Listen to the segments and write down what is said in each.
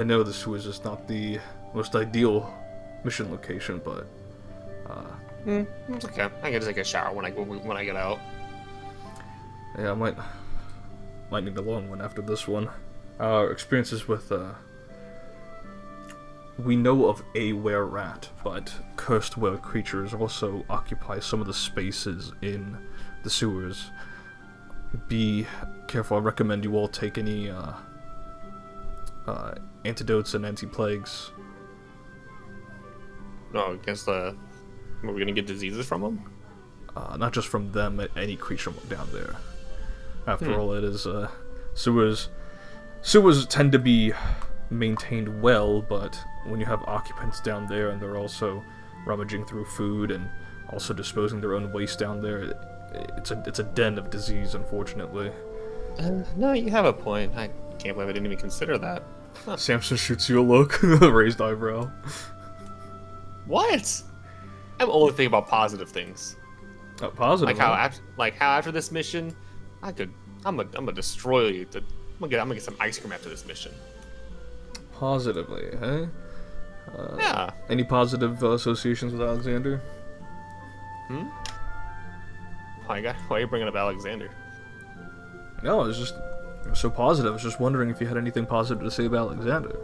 I know this was just not the most ideal mission location, but It's okay. I can take a shower when I get out. yeah, I might need a long one after this one. Experiences with we know of a were-rat, but cursed were creatures also occupy some of the spaces in the sewers. Be careful. I recommend you all take any antidotes and anti-plagues. No, against the. Are we gonna get diseases from them? Not just from them, any creature down there. After all, it is sewers. Sewers tend to be maintained well, but when you have occupants down there and they're also rummaging through food and also disposing their own waste down there, it's a den of disease, unfortunately. No, you have a point. I can't believe I didn't even consider that. Huh. Samson shoots you a look, raised eyebrow. What? I'm only thinking about positive things. Positive. Like how after this mission, I'm gonna destroy you. I'm gonna get some ice cream after this mission. Positively, eh? Yeah. Any positive associations with Alexander? Why are you bringing up Alexander? No, it was so positive. I was just wondering if you had anything positive to say about Alexander.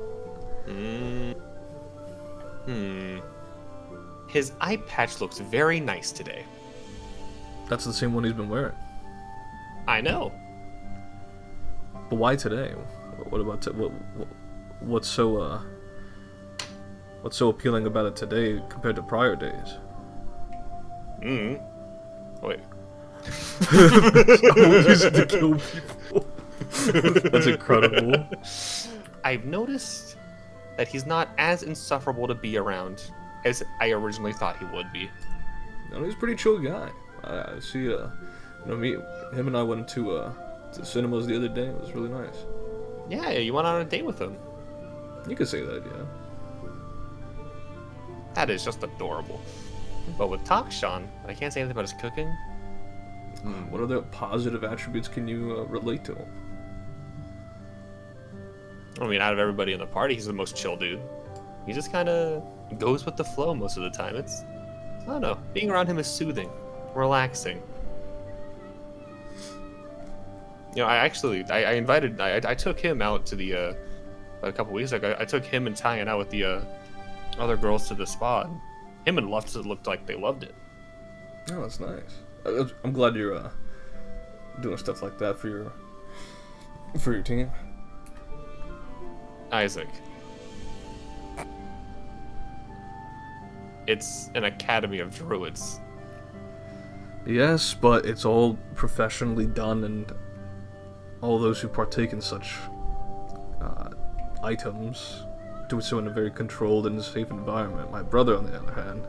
His eye patch looks very nice today. That's the same one he's been wearing. I know. But why today? What about what's so appealing about it today compared to prior days? Wait. I will use it to kill people. That's incredible. I've noticed that he's not as insufferable to be around as I originally thought he would be. No, he's a pretty chill guy. I see. Him and I went to cinemas the other day. It was really nice. Yeah, you went on a date with him. You could say that, yeah. That is just adorable. But with Takshan, I can't say anything about his cooking. What other positive attributes can you relate to him? I mean, out of everybody in the party, he's the most chill dude. He just kind of goes with the flow most of the time. I don't know, being around him is soothing, relaxing. You know, I took him out to the, a couple weeks ago, I took him and Tyan out with the other girls to the spa. And him and Lufts looked like they loved it. Oh, that's nice. I'm glad you're doing stuff like that for your team. Isaac. It's an academy of druids. Yes, but it's all professionally done, and all those who partake in such items do so in a very controlled and safe environment. My brother, on the other hand...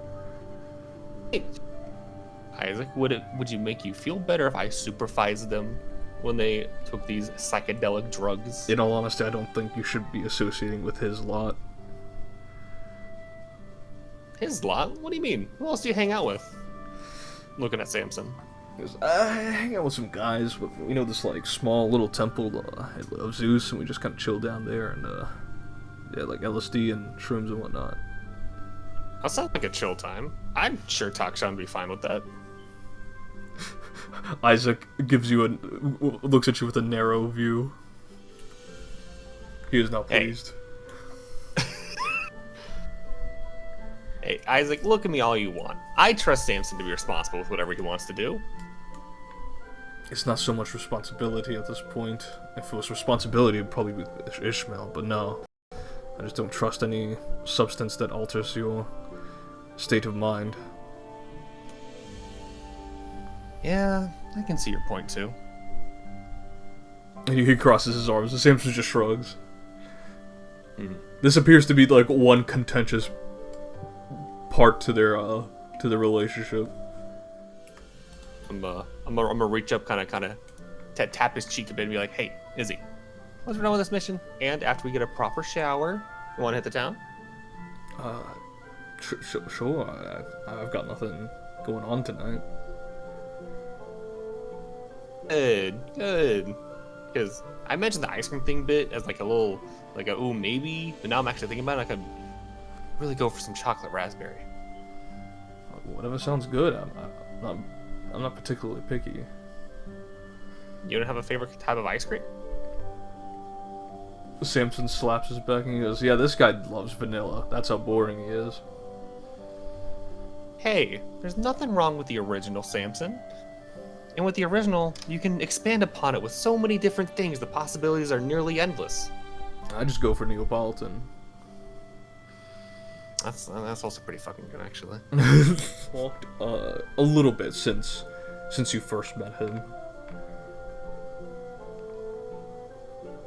Hey, Isaac, would you make you feel better if I supervised them when they took these psychedelic drugs? In all honesty, I don't think you should be associating with his lot. His lot? What do you mean? Who else do you hang out with? Looking at Samson. I hang out with some guys. We know this like small little temple of Zeus, and we just kind of chill down there, and yeah, like LSD and shrooms and whatnot. That sounds like a chill time. I'm sure Takshan would be fine with that. Isaac looks at you with a narrow view. He is not pleased. Hey, Isaac, look at me all you want. I trust Samson to be responsible with whatever he wants to do. It's not so much responsibility at this point. If it was responsibility, it'd probably be Ishmael, but no. I just don't trust any substance that alters your state of mind. Yeah, I can see your point too. He crosses his arms, and Samson just shrugs. This appears to be like one contentious part to their relationship. I'm gonna reach up, kind of tap his cheek a bit and be like, "Hey, Izzy, once we're done with this mission, and after we get a proper shower, you want to hit the town?" Sure. I've got nothing going on tonight. Good. because I mentioned the ice cream thing bit as like a little, like a ooh maybe, but now I'm actually thinking about it. I could really go for some chocolate raspberry. Whatever sounds good. I'm not particularly picky. You don't have a favorite type of ice cream? Samson slaps his back and he goes, "Yeah, this guy loves vanilla. That's how boring he is." Hey, there's nothing wrong with the original Samson. And with the original, you can expand upon it with so many different things. The possibilities are nearly endless. I just go for Neapolitan. That's also pretty fucking good, actually. Walked a little bit since you first met him.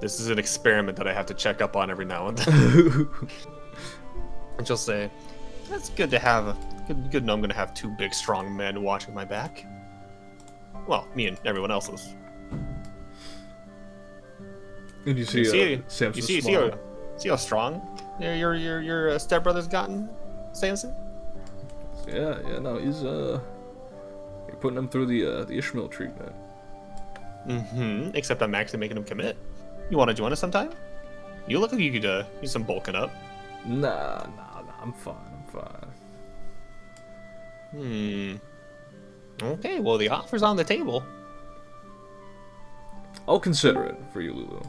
This is an experiment that I have to check up on every now and then. And she'll say, "That's good to have. Good to know I'm gonna have two big, strong men watching my back. Well, me and everyone else's." And you see, Samson smile. See how strong your stepbrother's gotten, Samson? Yeah, no, he's you're putting him through the Ishmael treatment. Mm-hmm. Except I'm actually making him commit. You want to join us sometime? You look like you could use some bulking up. Nah, I'm fine. Okay, well the offer's on the table. I'll consider it for you, Lulu.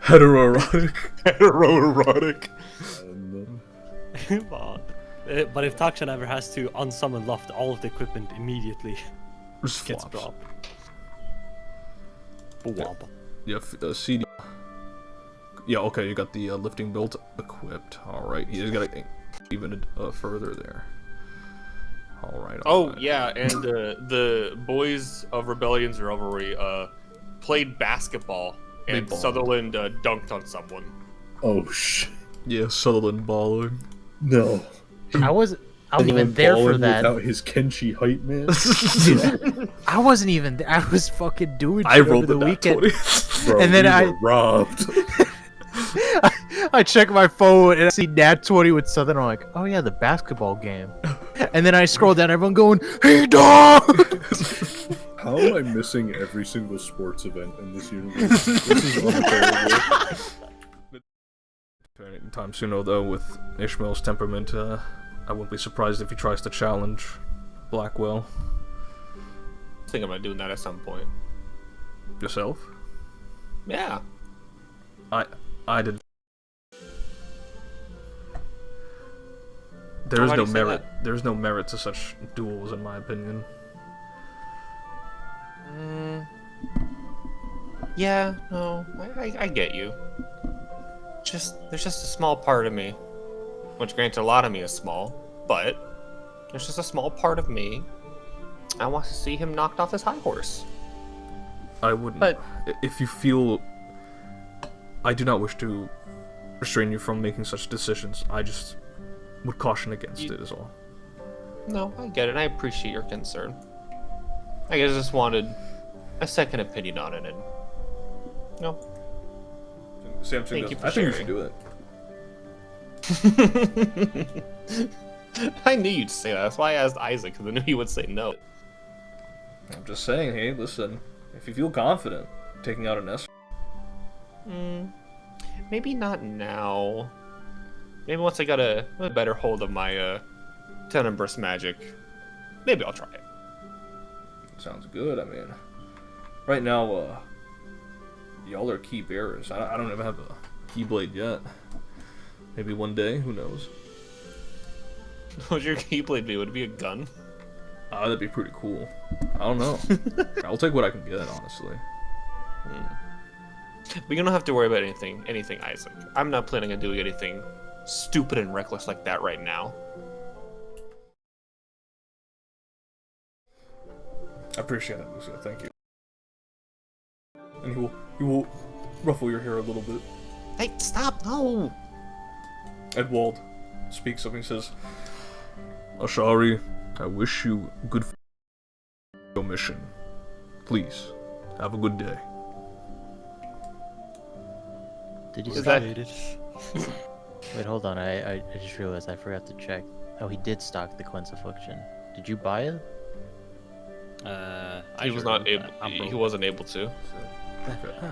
Heteroerotic. Heteroerotic. But if Takshan ever has to unsummon Luft, all of the equipment immediately Just gets flops. dropped. Yeah, CD. Yeah, okay, you got the lifting belt equipped. Alright, he's got to even further there. Alright. Oh, yeah, and the boys of Rebellion's Revelry played basketball, and Sutherland dunked on someone. Oh, shit. Yeah, Sutherland balling. No. I wasn't even there for that. Without his Kenshi height, man. I wasn't even there. I was fucking doing shit I rolled over the weekend. Bro, And then we were robbed. I check my phone and I see Nat 20 with Southern. I'm like, oh yeah, the basketball game. And then I scroll down, everyone going, "Hey dog!" How am I missing every single sports event in this universe? This is unbearable. Anytime soon, though, with Ishmael's temperament, I wouldn't be surprised if he tries to challenge Blackwell. I think about doing that at some point. Yourself? Yeah. I did. There is Why do no you say merit. that? There is no merit to such duels, in my opinion. Yeah, no, I get you. There's just a small part of me, which granted a lot of me is small, but there's just a small part of me. I want to see him knocked off his high horse. I wouldn't. But if you feel, I do not wish to restrain you from making such decisions. I just would caution against it, is all. no, I get it. I appreciate your concern. I guess I just wanted a second opinion on it, and no. Samson Thank goes, you for I think you sharing. should do it. I knew you'd say that. That's why I asked Isaac, because I knew he would say no. I'm just saying, hey, listen, if you feel confident taking out a Nosce, Maybe not now. Maybe once I got a better hold of my Tenet burst magic, maybe I'll try it. sounds good. I mean, right now, y'all are key bearers. I don't even have a keyblade yet. Maybe one day, who knows? What would your keyblade be? Would it be a gun? That'd be pretty cool. I don't know. I'll take what I can get, honestly. But you don't have to worry about anything, Isaac. I'm not planning on doing anything stupid and reckless like that right now. I appreciate that, Lucia. Thank you. And he will ruffle your hair a little bit. Hey, stop! No! Edwald speaks up and says, Ashari, I wish you good for your mission. Please, have a good day. Did you Is stock? that- Wait, hold on. I just realized I forgot to check. Oh, he did stock the Quince Affliction. Did you buy it? He was not able. He wasn't able to. Okay.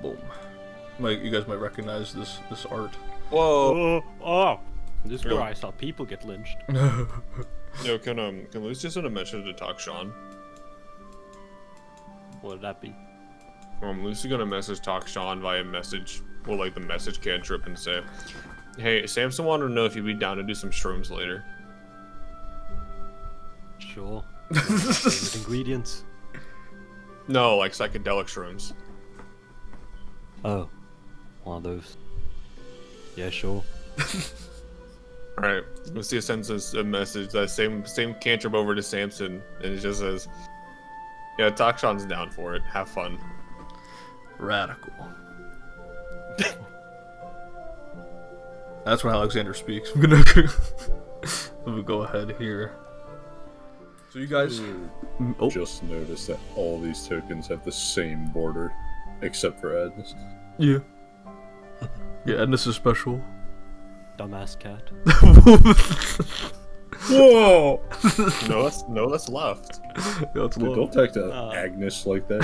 Boom. You guys might recognize this art. Whoa! This is where I saw people get lynched. Yo, can Lucy send a message to talk Sean? What would that be? Lucy gonna message talk Sean via message. Well, like the message cantrip and say, "Hey, Samson wanted to know if you'd be down to do some shrooms later." Sure. Favorite ingredients? No, like psychedelic shrooms. Oh, one of those. Yeah, sure. Alright, Lucia sends us a message, that same cantrip over to Samson, and it just says, yeah, Takshan's down for it. Have fun. Radical. That's when Alexander speaks. I'm gonna go ahead here. So you guys Just noticed that all these tokens have the same border, except for Edna's. Yeah. Yeah, Edna's is special. Dumbass cat. Whoa! No, that's left. Yeah, it's Dude, don't talk to Agnes like that.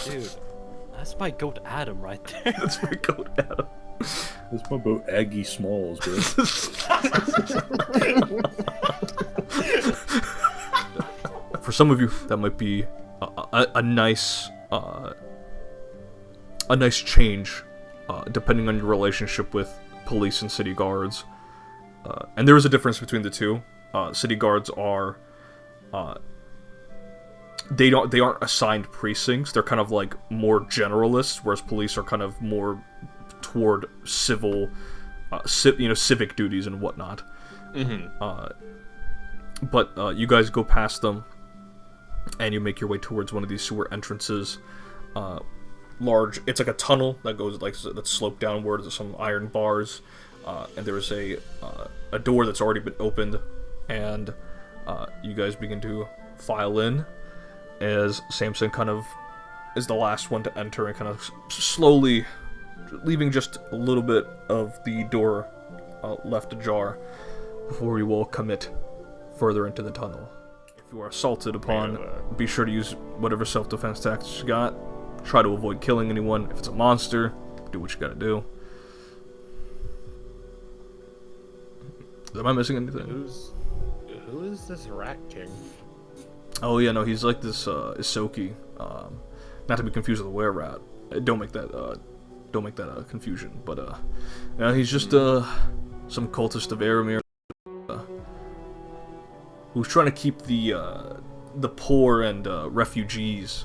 Dude, that's my goat Adam right there. That's my goat Adam. That's my boat Aggie Smalls, bro. For some of you, that might be a nice change, depending on your relationship with police and city guards. And there is a difference between the two. City guards are they aren't assigned precincts. They're kind of like more generalists, whereas police are kind of more toward civil, civic duties and whatnot. But you guys go past them, and you make your way towards one of these sewer entrances. Large, it's like a tunnel that goes that's sloped downward. There's some iron bars, and there's a door that's already been opened, and you guys begin to file in as Samson kind of is the last one to enter and kind of slowly leaving just a little bit of the door left ajar before you will commit further into the tunnel. If you are assaulted upon, be sure to use whatever self-defense tactics you got. Try to avoid killing anyone. If it's a monster, do what you gotta do. Am I missing anything? Who is this Rat King? Oh yeah, no, he's like this Isoki. Not to be confused with a were-rat. Don't make that confusion. But he's just some cultist of Aramir who's trying to keep the poor and refugees.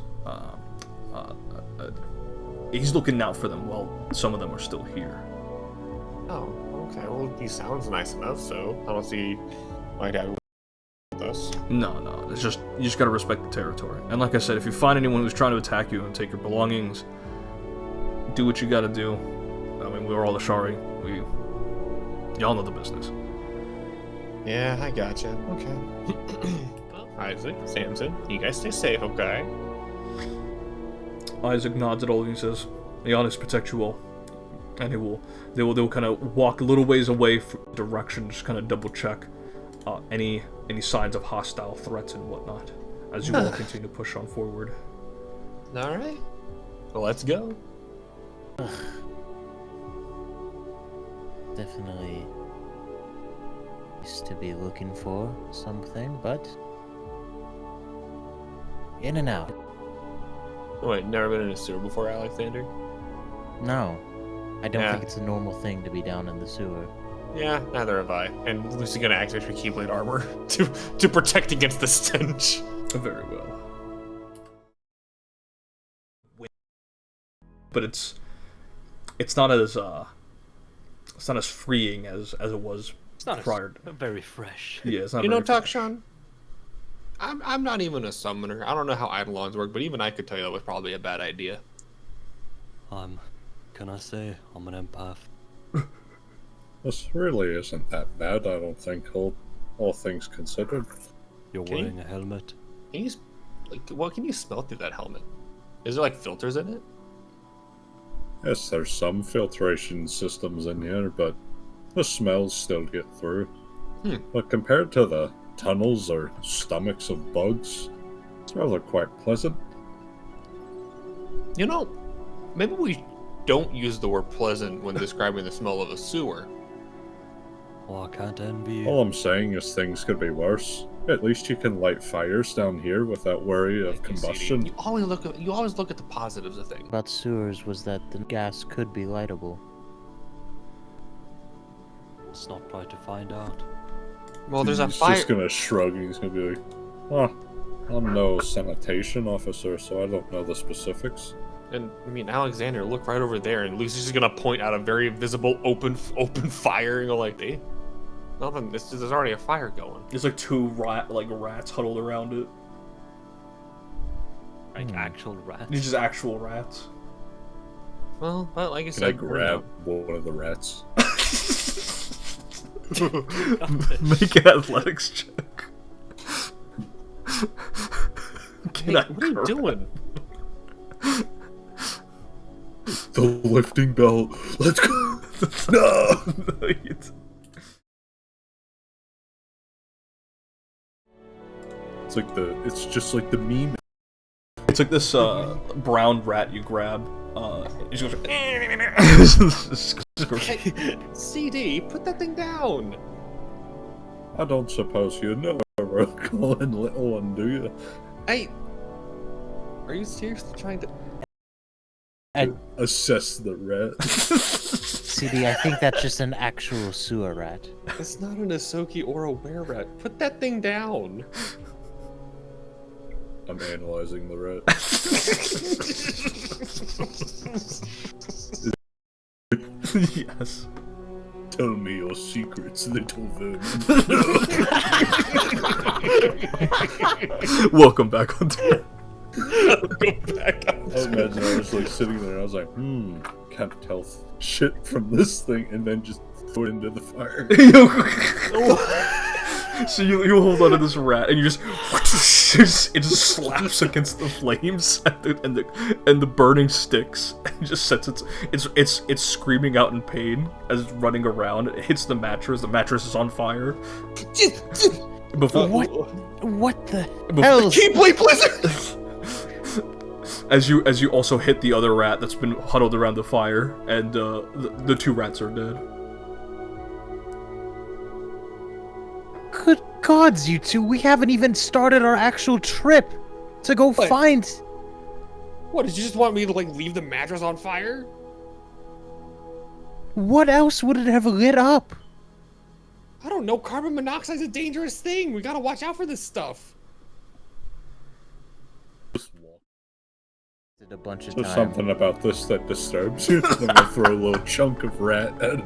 He's looking out for them while some of them are still here. Oh, okay. Well, he sounds nice enough, so I don't see why Dad would with us. No, it's just you just gotta respect the territory. And like I said, if you find anyone who's trying to attack you and take your belongings, do what you gotta do. I mean, we're all the Shari. Y'all know the business. Yeah, I gotcha. Okay. Isaac, Samson, you guys stay safe, okay? Isaac nods at all of you and says, "May Honest protect you all." And they will kind of walk a little ways away from the direction, just kind of double check any signs of hostile threats and whatnot, as you all continue to push on forward. All right. Well, let's go. Definitely used to be looking for something, but in and out. Wait, never been in a sewer before, Alexander? No, I don't Yeah. think it's a normal thing to be down in the sewer. Yeah, neither have I. And Lucy's gonna activate her Keyblade armor to protect against the stench. Very well. But it's not as freeing as it was It's not prior. very fresh. Yeah, it's not. You know, very fresh. Takshan, I'm not even a summoner. I don't know how Eidolons work, but even I could tell you that was probably a bad idea. Can I say I'm an empath? This really isn't that bad, I don't think, all things considered. You're Can you- wearing a helmet. Can you, what can you smell through that helmet? Is there like filters in it? Yes, there's some filtration systems in here, but the smells still get through. But compared to the tunnels or stomachs of bugs, it's rather quite pleasant. You know, maybe we don't use the word pleasant when describing the smell of a sewer. Oh, I can't envy you. All I'm saying is things could be worse. At least you can light fires down here without worry of combustion. You always look at the positives of things. About sewers was that the gas could be lightable. Let's not try to find out. Well, there's a He's fire. just gonna shrug and he's gonna be like, "Oh, I'm no sanitation officer, so I don't know the specifics." And I mean, Alexander, look right over there, and Lucy's just gonna point out a very visible open fire and go like, "Hey, nothing. There's already a fire going." There's like two rats huddled around it. Like actual rats. These just actual rats. Well, like I Can I said, grab one of the rats? Make an athletics check. Hey, what are you doing? The lifting belt. Let's go. No. It's just like the meme. It's like this brown rat you grab. It just goes. Hey, CD, put that thing down. I don't suppose you know we're calling little one, do you? Hey, are you seriously trying to? Assess the rat. CD, I think that's just an actual sewer rat. It's not an Asoki or a were-rat. Put that thing down. I'm analyzing the rat. Yes. Tell me your secrets, little vermin. Welcome back on Temet. Go back up. I imagine I was like sitting there and I was like, can't tell shit from this thing, and then just throw it into the fire. So you hold on to this rat and you just it just slaps against the flames and the burning sticks and just sets it's screaming out in pain as it's running around. It hits the mattress. The mattress is on fire. Before What the Before- hell? Keyblade Blizzard. as you also hit the other rat that's been huddled around the fire, and the two rats are dead. Good gods, you two! We haven't even started our actual trip to go What? find. What, did you just want me to like leave the mattress on fire? What else would it have lit up? I don't know. Carbon monoxide's a dangerous thing. We gotta watch out for this stuff. Did a bunch of There's time. something about this that disturbs you. I'm gonna throw a little chunk of rat at it.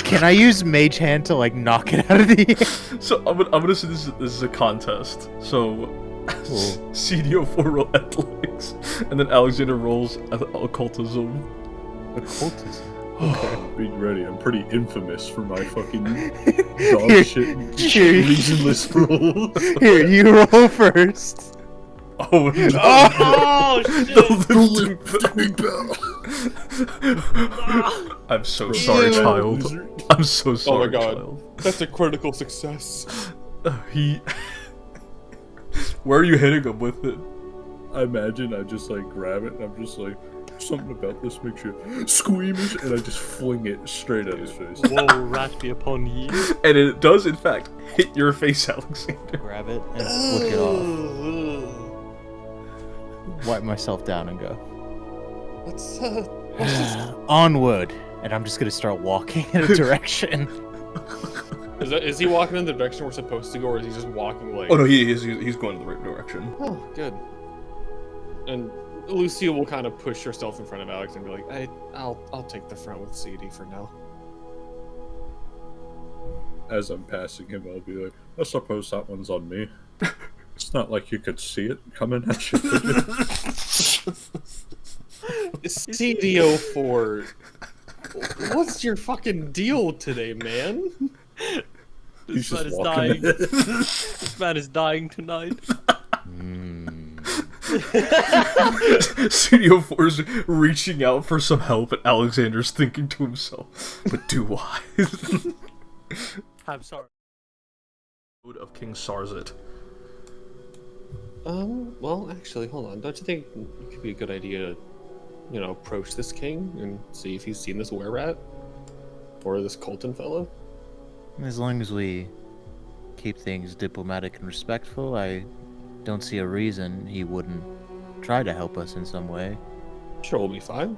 Can I use Mage Hand to like knock it out of the air? So I'm gonna say this is a contest. So CDO4 roll athletics, and then Alexander rolls occultism. Occultism. Be ready. I'm pretty infamous for my fucking Here- dog shit, here- reasonless roll. Here, you roll first. Oh no! Oh shit! I'm so sorry, child. I'm so sorry, God. child. That's a critical success. He. Where are you hitting him with it? I imagine I just like grab it and I'm just like, something about this makes you squeamish, and I just fling it straight at his face. Whoa, rat be upon ye. And it does, in fact, hit your face, Alexander. Grab it and flick it off. Wipe myself down and go. What's this? Onward. And I'm just gonna start walking in a direction. Is he walking in the direction we're supposed to go, or is he just walking like? Oh no, he's going in the right direction. Oh, good. And Lucia will kind of push herself in front of Alex and be like, I'll take the front with CD for now. As I'm passing him, I'll be like, I suppose that one's on me. It's not like you could see it coming at you. CDO4, what's your fucking deal today, man? He's This man just is walking dying. ahead. This man is dying tonight. Studio 4's reaching out for some help, and Alexander's thinking to himself, but do I? I'm sorry. Of King Sarzit. Well, actually, hold on. Don't you think it could be a good idea to, you know, approach this king and see if he's seen this were-rat? Or this Coltan fellow? As long as we keep things diplomatic and respectful, I don't see a reason he wouldn't try to help us in some way. Sure, we'll be fine.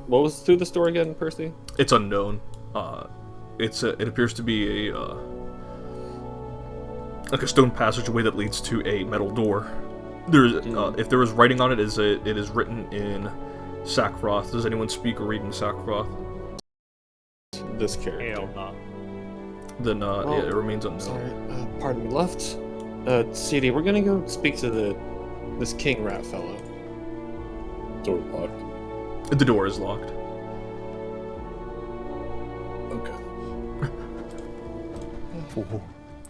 What was through the store again, Percy? It's unknown. It appears to be a like a stone passageway that leads to a metal door. There's if there was writing on it, it is written in Sackroth. Does anyone speak or read in Sackroth? This character. Hell no. Then yeah, it remains unknown. Sorry, pardon me, left. CD, we're gonna go speak to this king rat fellow. Door locked. The door is locked. Okay.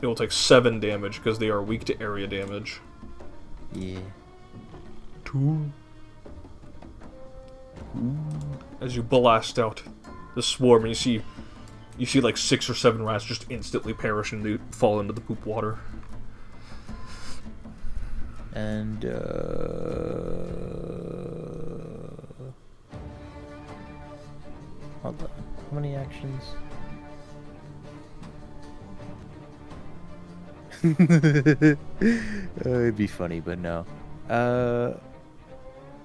It will take 7 damage because they are weak to area damage. Yeah. 2. As you blast out the swarm, and you see like 6 or 7 rats just instantly perish and they fall into the poop water. And hold on. How many actions? It'd be funny, but no.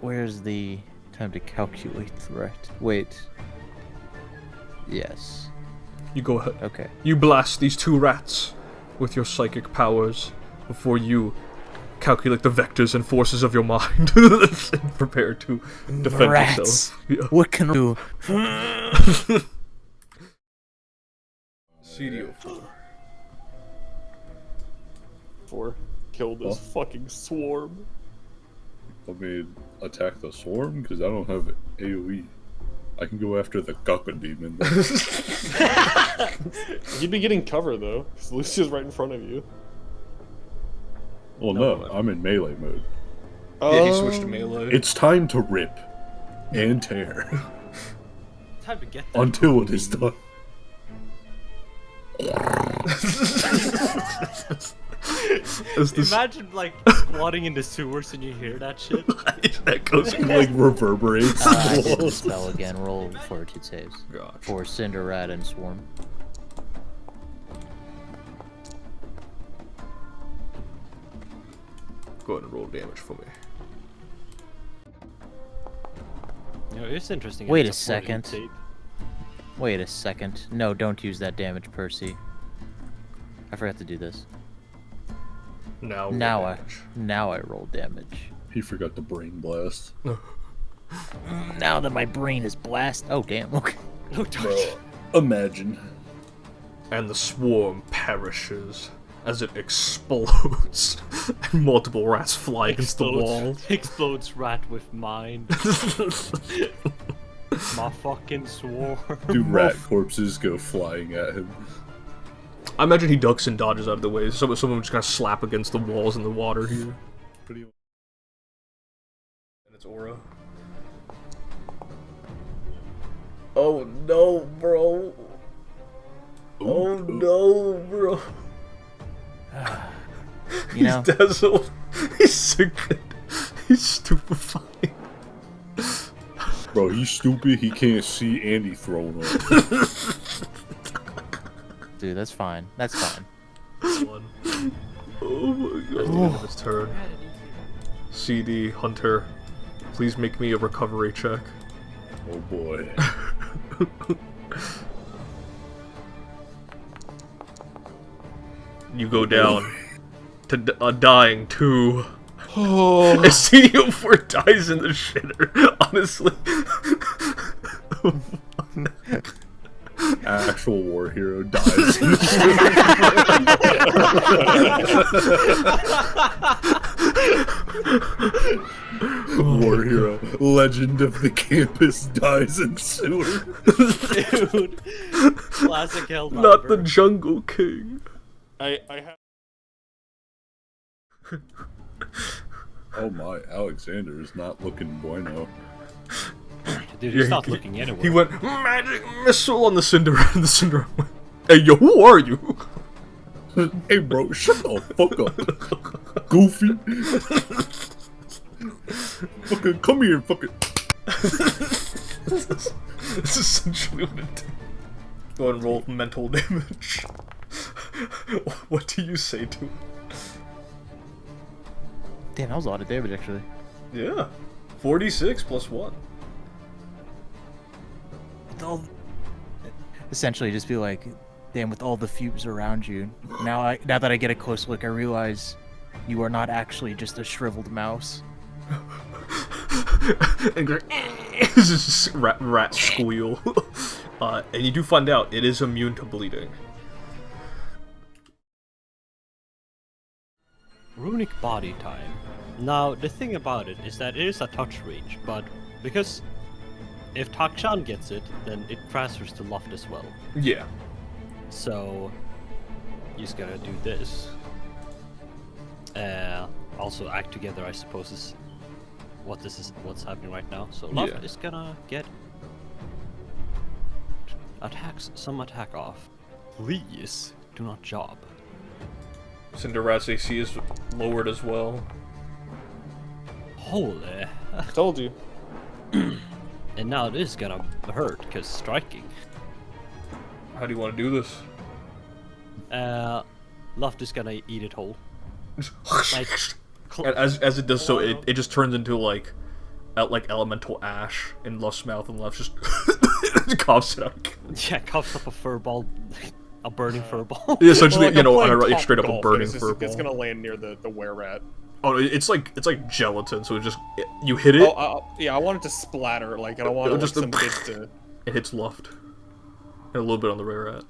Where's the time to calculate threat? Wait. Yes. You go ahead. Okay. You blast these 2 rats with your psychic powers before you calculate the vectors and forces of your mind and prepare to defend Rats. yourself. Yeah. What can I do? CDO4. 4. Kill this fucking swarm. I mean, attack the swarm? Because I don't have AoE. I can go after the Gakka demon. You'd be getting cover though, because Lucia's right in front of you. Well, no, I'm in melee mode. Yeah, he switched to melee. It's time to rip and tear Time to get that. until it is done. Imagine like squatting in the sewers and you hear that shit. That goes Like reverberates. I did the spell again. Roll fortitude saves. Gotcha. For Cinder Rat and Swarm. Go ahead and roll damage for me. You know, it's interesting. Wait it's a second. 48 Wait a second. No, don't use that damage, Percy. I forgot to do this. Now Now I roll damage. He forgot the brain blast. Now that my brain is blast. Oh damn. Okay. No, don't. Bro, imagine. And the swarm perishes as it explodes, and multiple rats fly against the wall. Explodes rat with mind. My fucking swarm. 2 rat corpses go flying at him. I imagine he ducks and dodges out of the way. Some of them just kind of slap against the walls in the water here. Pretty. And its aura. Oh no, bro. Oh no, bro. You know, He's dazzled. He's sickened. He's stupefied. Bro, he's stupid. He can't see and he thrown up. dude, that's fine. That's fine. One. Oh my god. At the end of his turn. CD, Hunter, please make me a recovery check. Oh boy. You go down to dying too. Oh. CD04 dies in the shitter, honestly. Actual war hero dies. War hero, legend of the campus dies in sewer. Dude. Classic hell. Not the Jungle King. I have. Oh my, Alexander is not looking bueno. Dude, he's not looking anywhere. He went magic missile on the Cinder. The Cinder went. Hey, yo, who are you? Hey, bro, shut the fuck up. Goofy. Fucking come here, fucking. This is essentially what it did. Go and roll mental damage. What do you say to it? Damn, that was a lot of damage, actually. Yeah. 46 plus 1. Essentially, just be like, damn, with all the fumes around you. Now that I get a close look, I realize you are not actually just a shriveled mouse. And this is just rat squeal. And you do find out it is immune to bleeding. Runic body time. Now, the thing about it is that it is a touch range, but because if Takshan gets it, then it transfers to Luft as well. Yeah. So, you're just gonna do this. Also, act together, I suppose, is what's happening right now. So Luft is gonna get some attack off. Please do not job. Cinderrat's AC is lowered as well. Holy. Told you. And now this is gonna hurt, because striking. How do you want to do this? Luft is gonna eat it whole. Like, And as it does so, it just turns into like elemental ash in Luft's mouth, and Luft just coughs it out. yeah, coughs up a fur ball, a burning fur ball. Yeah, essentially, Well, you know, I'm playing straight up a Topgolf, burning and it's fur It's ball. gonna land near the were-rat. Oh, it's like gelatin, so it just you hit it, Yeah, I want it to splatter. Like, I don't want just some kids to. it hits Luft, and a little bit on the rare rat.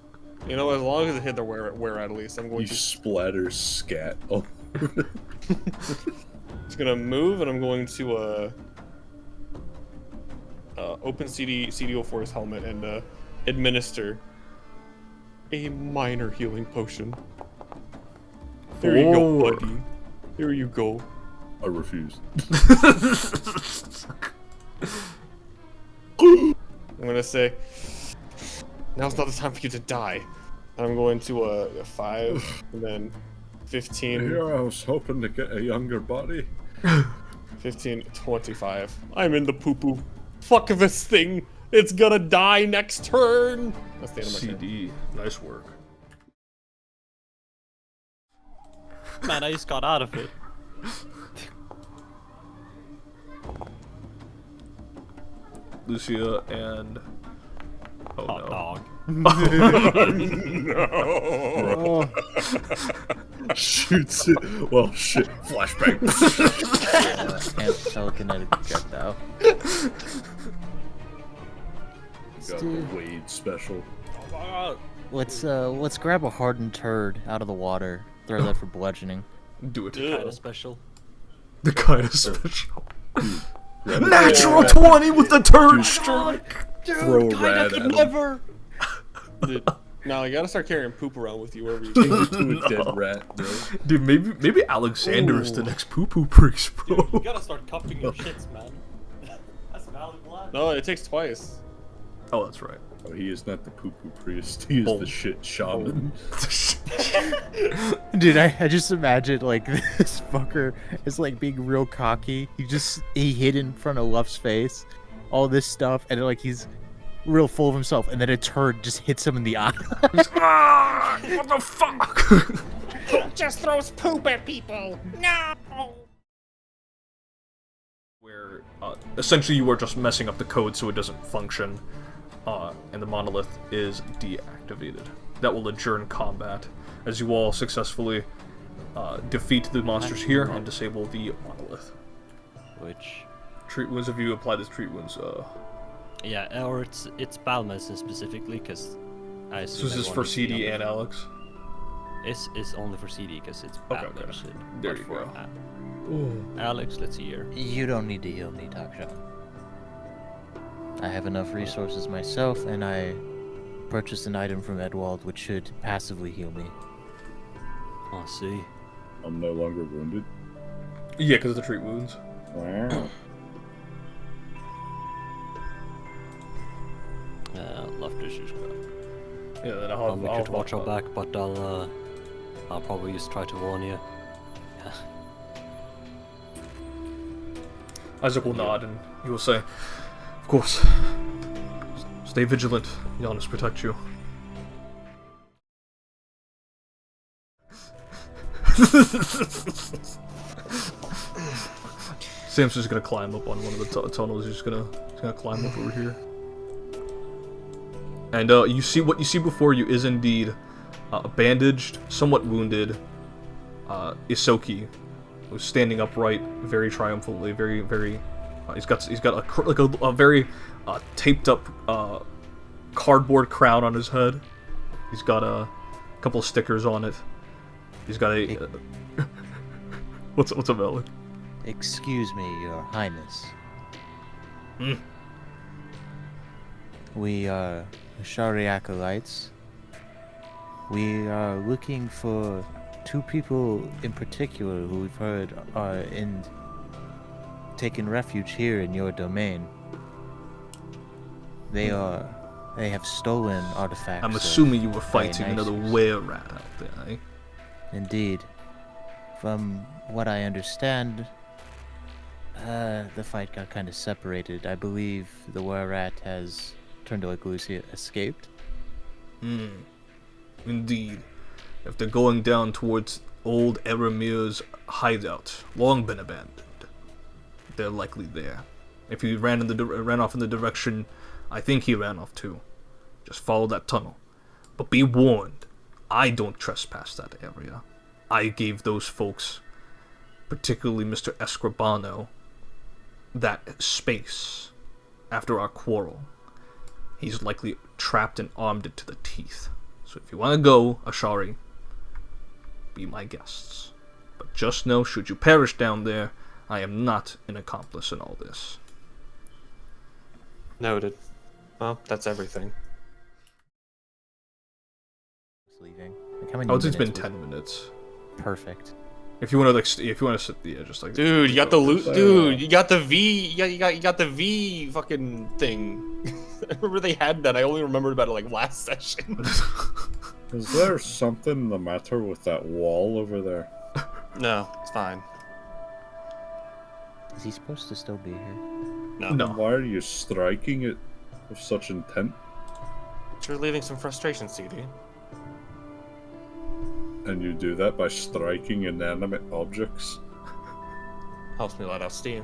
You know, as long as it hit the were-rat, at least I'm going You to. splatter scat. Oh. It's gonna move, and I'm going to open CD04's helmet and administer a minor healing potion. There you go, buddy. Here you go. I refuse. I'm gonna say, now's not the time for you to die. I'm going to a 5, and then 15. Here I was hoping to get a younger body. 15, 25. I'm in the poo-poo. Fuck this thing. It's gonna die next turn. That's the end of my turn. CD, nice work. Man, I just got out of it. Lucia and Hot no. dog. Oh. Shoots it. Well, shit. Flashbang. Can't telekinetic projectile. Got the Wade special. Let's grab a hardened turd out of the water. Throw that for bludgeoning. Do it. Kind of special. The kind of special. Natural 20 with the turd strike. Throw a rat at him. Never. Dude, now you gotta start carrying poop around with you wherever you Change go. it to a dead rat, bro. Dude, maybe Alexander is the next poo-poo priest, bro. Dude, you gotta start cupping your shits, man. That's valuable. No, it takes twice. Oh, that's right. Oh, he is not the poo-poo priest. He is the shit shaman. Dude, I just imagine like this fucker is like being real cocky. He hid in front of Luft's face, all this stuff, and like he's real full of himself, and then a turd just hits him in the eye. Ah, what the fuck? Just throws poop at people. No. Where essentially you are just messing up the code so it doesn't function, and the monolith is deactivated. That will adjourn combat as you all successfully defeat the monsters here and disable the monolith. Which, Treat wounds, if you apply this treat wounds, yeah, or it's battle medicine specifically, because I so assume this is for CD and Alex. It's only for CD because it's battle Okay. medicine. There but you for, go. Alex, let's hear. You don't need to heal me, Takshan. I have enough resources myself, and I purchased an item from Edwald which should passively heal me. Oh, see. I'm no longer wounded. Yeah, because of the treat wounds. Wow. Love to just go. Yeah, then I'll make sure to watch our back, but I'll probably just try to warn you. Isaac will nod and he will say, "Of course. Stay vigilant. Giannis protect you." Sam's just gonna climb up on one of the tunnels. He's gonna climb up over here. And you see what you see before you is indeed a bandaged, somewhat wounded Isoki, who's standing upright, very triumphantly, very. He's got a very taped up cardboard crown on his head. He's got a couple of stickers on it. He's got a. What's up, Ellen? Excuse me, Your Highness. We are Ashari acolytes. We are looking for two people in particular who we've heard are taking refuge here in your domain. They have stolen artifacts. I'm assuming you were fighting another were-rat out there, eh? Indeed. From what I understand, the fight got kind of separated. I believe the were-rat has turned like Lucia escaped. Indeed. If they're going down towards old Eramir's hideout, long been abandoned, they're likely there. If he ran off in the direction I think he ran off to, just follow that tunnel. But be warned, I don't trespass that area. I gave those folks, particularly Mr. Escribano, that space after our quarrel. He's likely trapped and armed it to the teeth. So if you want to go, Ashari, be my guests. But just know, should you perish down there, I am not an accomplice in all this. Noted. Well, that's everything. Leaving. Like, how many I would say it's been minutes 10 minutes. Perfect. If you want to sit, yeah, just like. Dude, you got the loot. Dude, you got the V. You got the V fucking thing. I remember they had that. I only remembered about it like last session. Is there something the matter with that wall over there? No, it's fine. Is he supposed to still be here? No. Why are you striking it with such intent? You're leaving some frustration, CD. And you do that by striking inanimate objects? Helps me let out steam.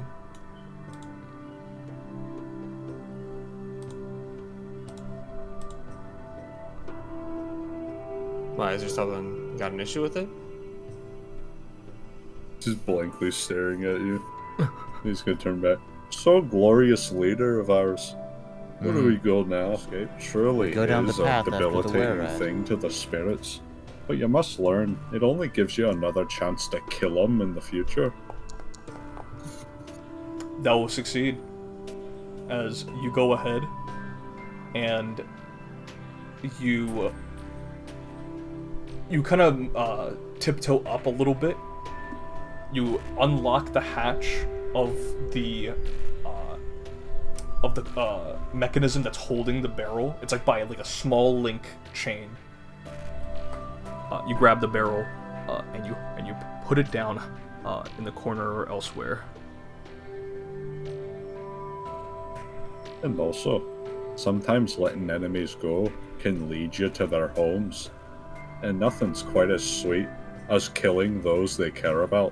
Why, is there something, you got an issue with it? Just blankly staring at you. He's gonna turn back. So glorious leader of ours. Where do we go now? Escape surely Go down is the path a after the debilitating were-rat. thing to the spirits. But you must learn, it only gives you another chance to kill them in the future. That will succeed. As you go ahead and you kind of tiptoe up a little bit. You unlock the hatch of the mechanism that's holding the barrel. It's like by a small link chain. You grab the barrel and you put it down in the corner or elsewhere. And also, sometimes letting enemies go can lead you to their homes. And nothing's quite as sweet as killing those they care about.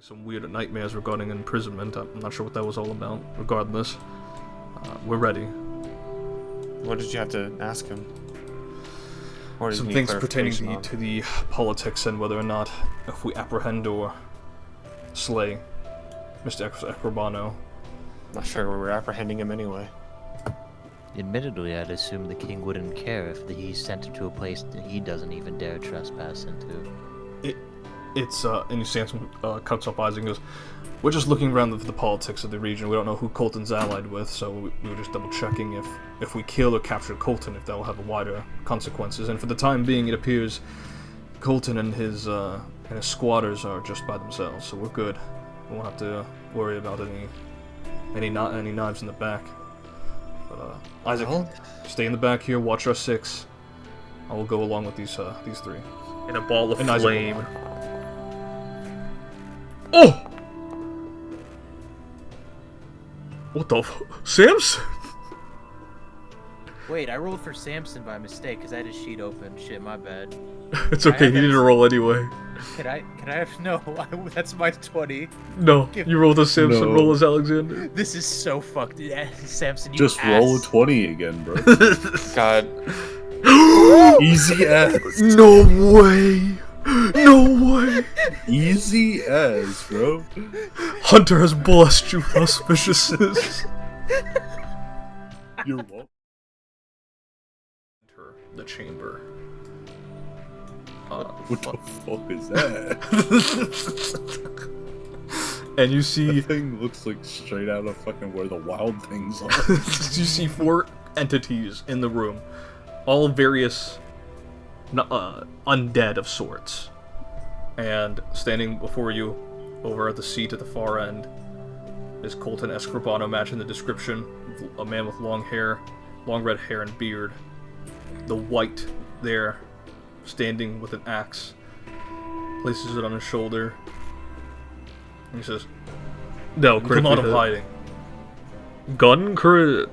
Some weird nightmares regarding imprisonment. I'm not sure what that was all about. Regardless, we're ready. What did you have to ask him? Or did you Some need things pertaining clarification on? to the politics and whether or not if we apprehend or slay Mr. Escribano. Not sure we were apprehending him anyway. Admittedly, I'd assume the king wouldn't care if he's sent him to a place that he doesn't even dare trespass into. And he stands cuts up eyes and goes, "We're just looking around the politics of the region. We don't know who Colton's allied with, so we were just double checking if we kill or capture Colton, if that will have wider consequences. And for the time being, it appears Colton and his squatters are just by themselves, so we're good. We won't have to worry about any knives in the back." But Isaac, stay in the back here. Watch our 6. I will go along with these 3. In a ball of And Isaac will flame. walk. Oh! What the Samson? Wait, I rolled for Samson by mistake because I had his sheet open. Shit, my bad. It's okay, he didn't roll anyway. Can I have no? That's my 20. No, you rolled as Samson, No. roll as Alexander. This is so fucked. Yeah, Samson, you Just ass. roll a 20 again, bro. God. Easy as. No way! No way! Easy as, bro. Hunter has blessed you with auspiciousness. You're welcome. Enter the chamber. What the fuck is that? And you The see thing looks like straight out of fucking Where the Wild Things Are. you see 4 entities in the room, all various undead of sorts. And standing before you, over at the seat at the far end, is Coltan Escribano, matching the description. A man with long hair, long red hair and beard. The white there, standing with an axe, places it on his shoulder. And he says, No, "Come critically out of hit. hiding." Gun crit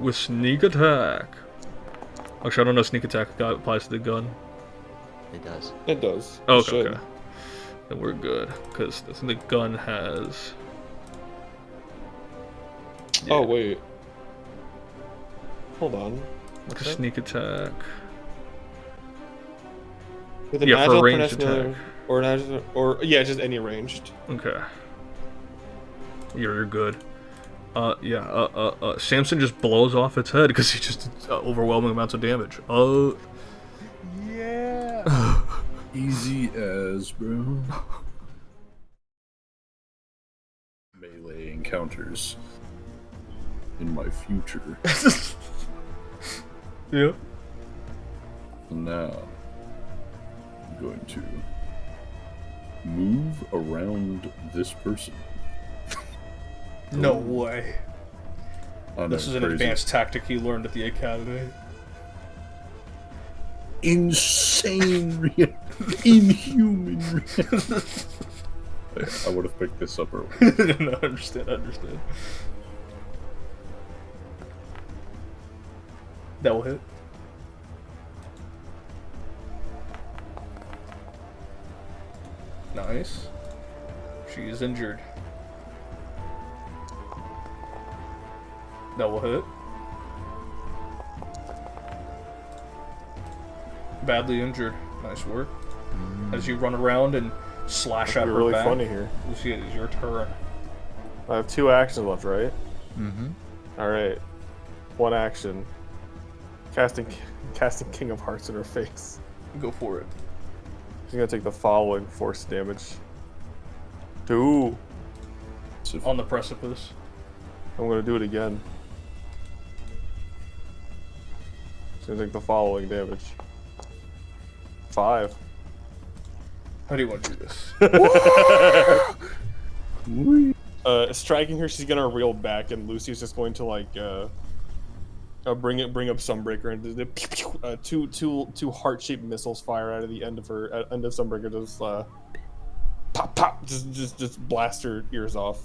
with sneak attack. Actually, I don't know if sneak attack applies to the gun. It does. It does. Oh, It okay, should. okay. Then we're good, because I think the gun has... Oh, wait. Hold on. Like a sneak attack. With an Yeah, for agile, ranged finesse, attack. or an agile, or yeah, just any ranged. Okay. You're good. Samson just blows off its head because he just did overwhelming amounts of damage. Yeah. Easy as, bro. Melee encounters in my future. Yeah. Now, I'm going to move around this person. No way. On This a is an crazy- advanced tactic he learned at the academy. insane inhuman I would have picked this up earlier. No, I understand. That will hit. Nice. She is injured. That will hit. Badly injured. Nice work. As you run around and slash at You're her really back. funny here. Lucy, it is your turn. I have 2 actions left, right? Mm-hmm. All right. 1 action. Casting King of Hearts in her face. Go for it. She's gonna take the following force damage. 2. So On the precipice. I'm gonna do it again. She's gonna take the following damage. 5. How do you want to do this? Striking her, she's gonna reel back, and Lucy's just going to like bring up Sunbreaker, and two heart-shaped missiles fire out of the end of her end of Sunbreaker, just pop pop, just blast her ears off.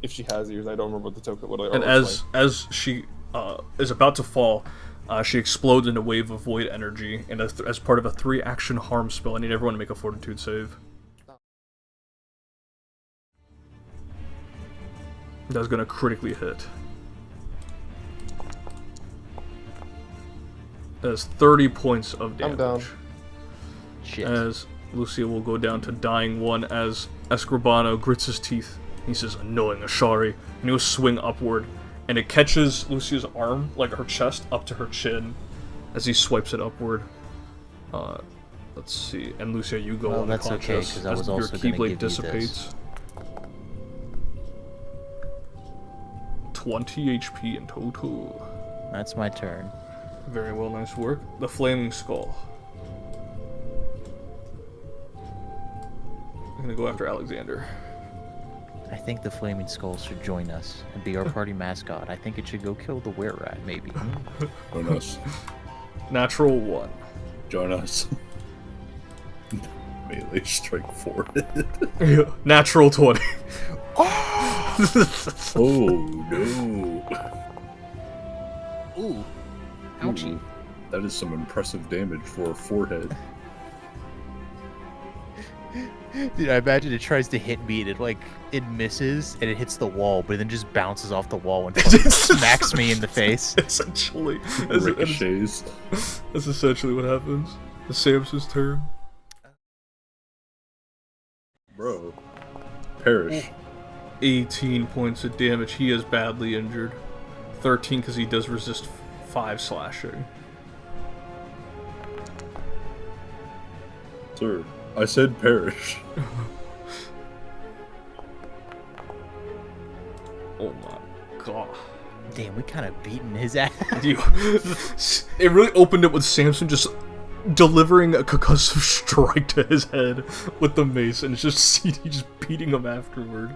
If she has ears, I don't remember what the token. And as she is about to fall, she explodes in a wave of void energy, and as part of a 3-action harm spell, I need everyone to make a Fortitude save. That's gonna critically hit. That's 30 points of damage. I'm down. Shit. As Lucia will go down to dying 1 as Escribano grits his teeth. He says, "Annoying Ashari," and he'll swing upward, and it catches Lucia's arm, like her chest, up to her chin, as he swipes it upward. Let's see, and Lucia, you go Well, on that's okay, unconscious 'cause I as was your also gonna Keyblade give you this. dissipates. 20 HP in total. That's my turn. Very well, nice work. The Flaming Skull. I'm gonna go after Alexander. I think the Flaming Skull should join us and be our party mascot. I think it should go kill the were-rat, maybe. Join us. Natural 1. Join us. Melee strike 4. Natural 20. Oh no. Ooh. Ouchie. Ooh, that is some impressive damage for a forehead. Dude, I imagine it tries to hit me and it misses and it hits the wall, but then just bounces off the wall and fucking smacks me in the face. Essentially. Ricochets. That's essentially what happens. It's Samson's turn. Bro. Perish. 18 points of damage. He is badly injured. 13 because he does resist 5 slashing. Sir, I said perish. Oh my god. Damn, we kind of beaten his ass. It really opened up with Samson just delivering a concussive strike to his head with the mace, and it's just CD just beating him afterward.